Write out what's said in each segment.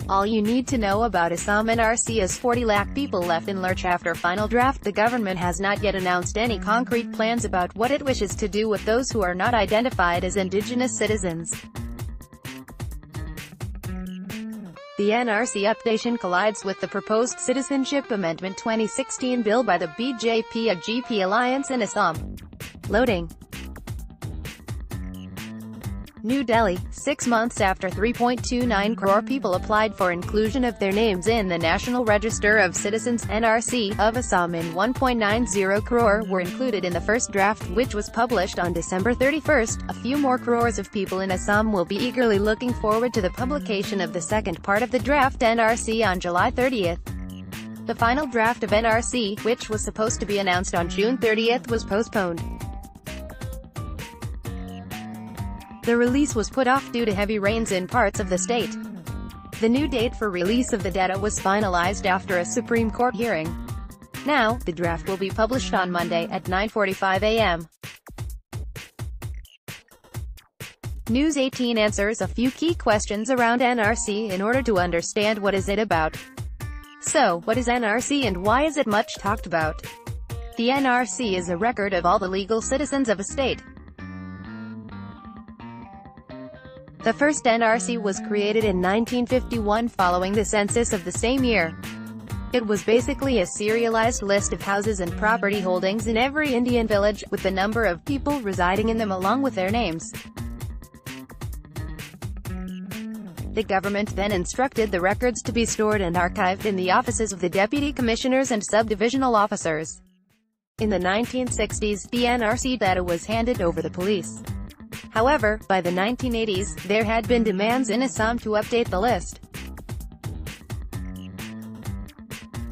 All you need to know about Assam NRC is 40 lakh people left in Lurch after final draft. The government has not yet announced any concrete plans about what it wishes to do with those who are not identified as indigenous citizens. The NRC updation collides with the proposed Citizenship Amendment 2016 bill by the BJP-AGP alliance in Assam. Loading. New Delhi, 6 months after 3.29 crore people applied for inclusion of their names in the National Register of Citizens (NRC) of Assam, and 1.90 crore were included in the first draft, which was published on December 31. A few more crores of people in Assam will be eagerly looking forward to the publication of the second part of the draft NRC on July 30. The final draft of NRC, which was supposed to be announced on June 30, was postponed. The release was put off due to heavy rains in parts of the state. The new date for release of the data was finalized after a Supreme Court hearing. Now, the draft will be published on Monday at 9:45 a.m. News 18 answers a few key questions around NRC in order to understand what is it about. So, what is NRC and why is it much talked about? The NRC is a record of all the legal citizens of a state. The first NRC was created in 1951 following the census of the same year. It was basically a serialized list of houses and property holdings in every Indian village, with the number of people residing in them along with their names. The government then instructed the records to be stored and archived in the offices of the deputy commissioners and subdivisional officers. In the 1960s, the NRC data was handed over to the police. However, by the 1980s, there had been demands in Assam to update the list.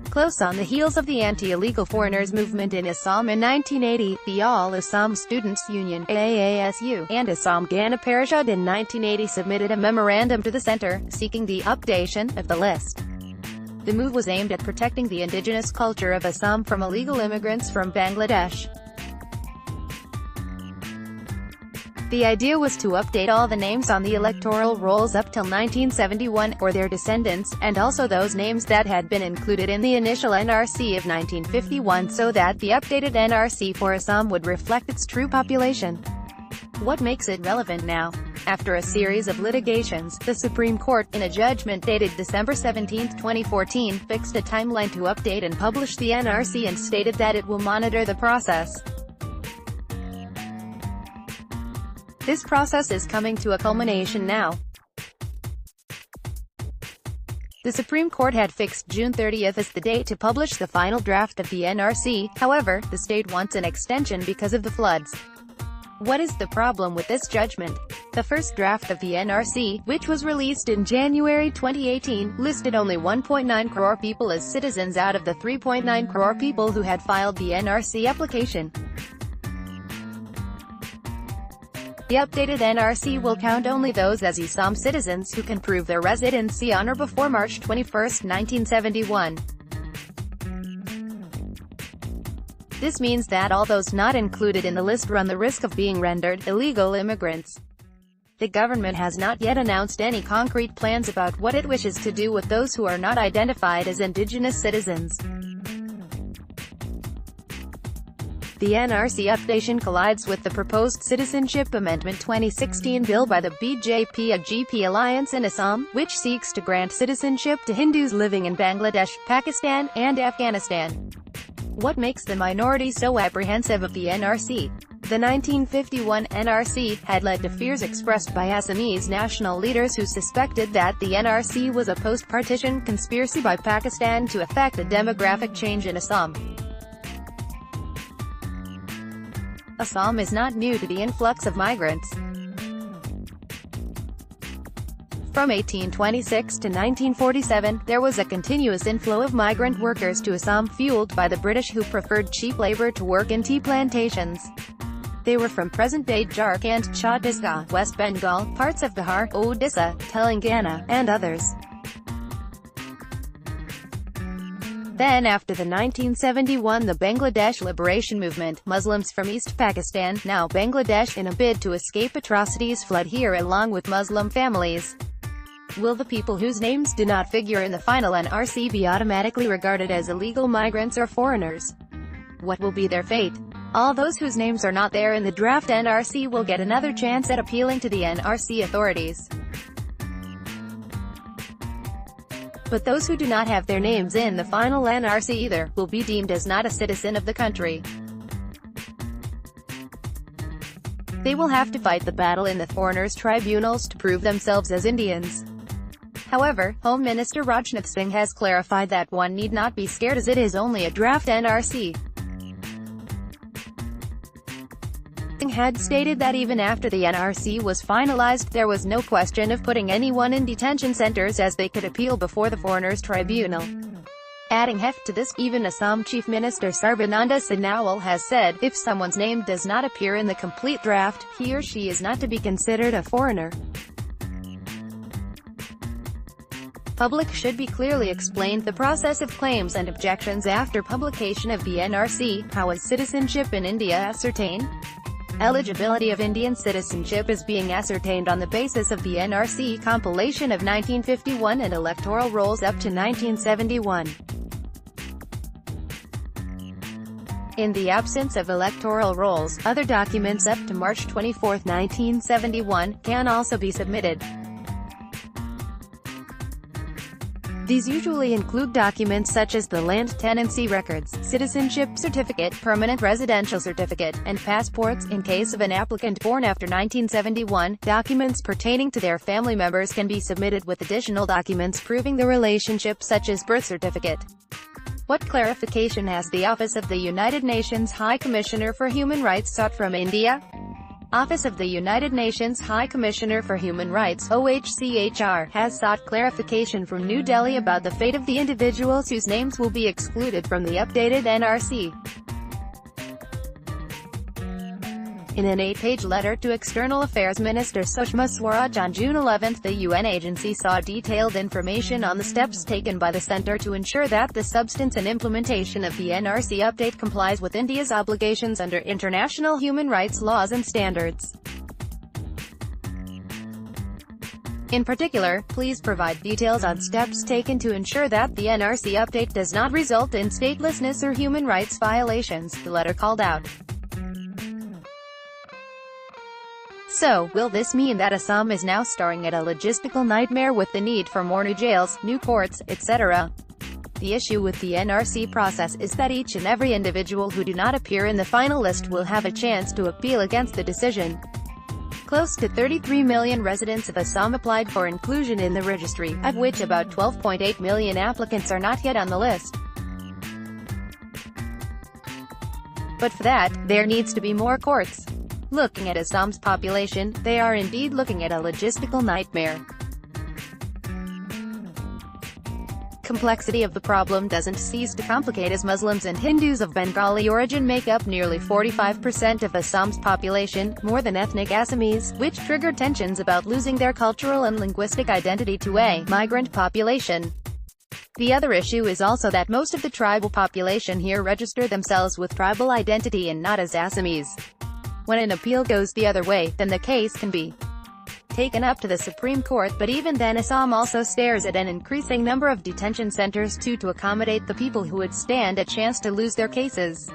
Close on the heels of the anti-illegal foreigners movement in Assam in 1980, the All Assam Students Union (AASU) and Assam Gana Parishad in 1980 submitted a memorandum to the center, seeking the updation of the list. The move was aimed at protecting the indigenous culture of Assam from illegal immigrants from Bangladesh. The idea was to update all the names on the electoral rolls up till 1971, or their descendants, and also those names that had been included in the initial NRC of 1951, so that the updated NRC for Assam would reflect its true population. What makes it relevant now? After a series of litigations, the Supreme Court, in a judgment dated December 17, 2014, fixed a timeline to update and publish the NRC and stated that it will monitor the process. This process is coming to a culmination now. The Supreme Court had fixed June 30 as the date to publish the final draft of the NRC, however, the state wants an extension because of the floods. What is the problem with this judgment? The first draft of the NRC, which was released in January 2018, listed only 1.9 crore people as citizens out of the 3.9 crore people who had filed the NRC application. The updated NRC will count only those as Assam citizens who can prove their residency on or before March 21, 1971. This means that all those not included in the list run the risk of being rendered illegal immigrants. The government has not yet announced any concrete plans about what it wishes to do with those who are not identified as indigenous citizens. The NRC updation collides with the proposed Citizenship Amendment 2016 bill by the BJP-AGP alliance in Assam, which seeks to grant citizenship to Hindus living in Bangladesh, Pakistan, and Afghanistan. What makes the minority so apprehensive of the NRC? The 1951 NRC had led to fears expressed by Assamese national leaders who suspected that the NRC was a post-partition conspiracy by Pakistan to effect a demographic change in Assam. Assam is not new to the influx of migrants. From 1826 to 1947, there was a continuous inflow of migrant workers to Assam, fueled by the British, who preferred cheap labor to work in tea plantations. They were from present-day Jharkhand, Chhattisgarh, West Bengal, parts of Bihar, Odisha, Telangana, and others. Then after the 1971 the Bangladesh Liberation Movement, Muslims from East Pakistan, now Bangladesh, in a bid to escape atrocities fled here along with Muslim families. Will the people whose names do not figure in the final NRC be automatically regarded as illegal migrants or foreigners? What will be their fate? All those whose names are not there in the draft NRC will get another chance at appealing to the NRC authorities. But those who do not have their names in the final NRC either, will be deemed as not a citizen of the country. They will have to fight the battle in the foreigners' tribunals to prove themselves as Indians. However, Home Minister Rajnath Singh has clarified that one need not be scared as it is only a draft NRC. Singh had stated that even after the NRC was finalized, there was no question of putting anyone in detention centers as they could appeal before the foreigners' tribunal. Adding heft to this, even Assam Chief Minister Sarbananda Sonowal has said, if someone's name does not appear in the complete draft, he or she is not to be considered a foreigner. Public should be clearly explained the process of claims and objections after publication of the NRC. How is citizenship in India ascertained? Eligibility of Indian citizenship is being ascertained on the basis of the NRC compilation of 1951 and electoral rolls up to 1971. In the absence of electoral rolls, other documents up to March 24, 1971, can also be submitted. These usually include documents such as the land tenancy records, citizenship certificate, permanent residential certificate, and passports. In case of an applicant born after 1971, documents pertaining to their family members can be submitted with additional documents proving the relationship such as birth certificate. What clarification has the Office of the United Nations High Commissioner for Human Rights sought from India? Office of the United Nations High Commissioner for Human Rights (OHCHR) has sought clarification from New Delhi about the fate of the individuals whose names will be excluded from the updated NRC. In an 8-page letter to External Affairs Minister Sushma Swaraj on June 11, the UN agency sought detailed information on the steps taken by the Centre to ensure that the substance and implementation of the NRC update complies with India's obligations under international human rights laws and standards. In particular, please provide details on steps taken to ensure that the NRC update does not result in statelessness or human rights violations, the letter called out. So, will this mean that Assam is now staring at a logistical nightmare with the need for more new jails, new courts, etc.? The issue with the NRC process is that each and every individual who do not appear in the final list will have a chance to appeal against the decision. Close to 33 million residents of Assam applied for inclusion in the registry, of which about 12.8 million applicants are not yet on the list. But for that, there needs to be more courts. Looking at Assam's population, they are indeed looking at a logistical nightmare. Complexity of the problem doesn't cease to complicate as Muslims and Hindus of Bengali origin make up nearly 45% of Assam's population, more than ethnic Assamese, which triggered tensions about losing their cultural and linguistic identity to a migrant population. The other issue is also that most of the tribal population here register themselves with tribal identity and not as Assamese. When an appeal goes the other way, then the case can be taken up to the Supreme Court, but even then Assam also stares at an increasing number of detention centers to accommodate the people who would stand a chance to lose their cases.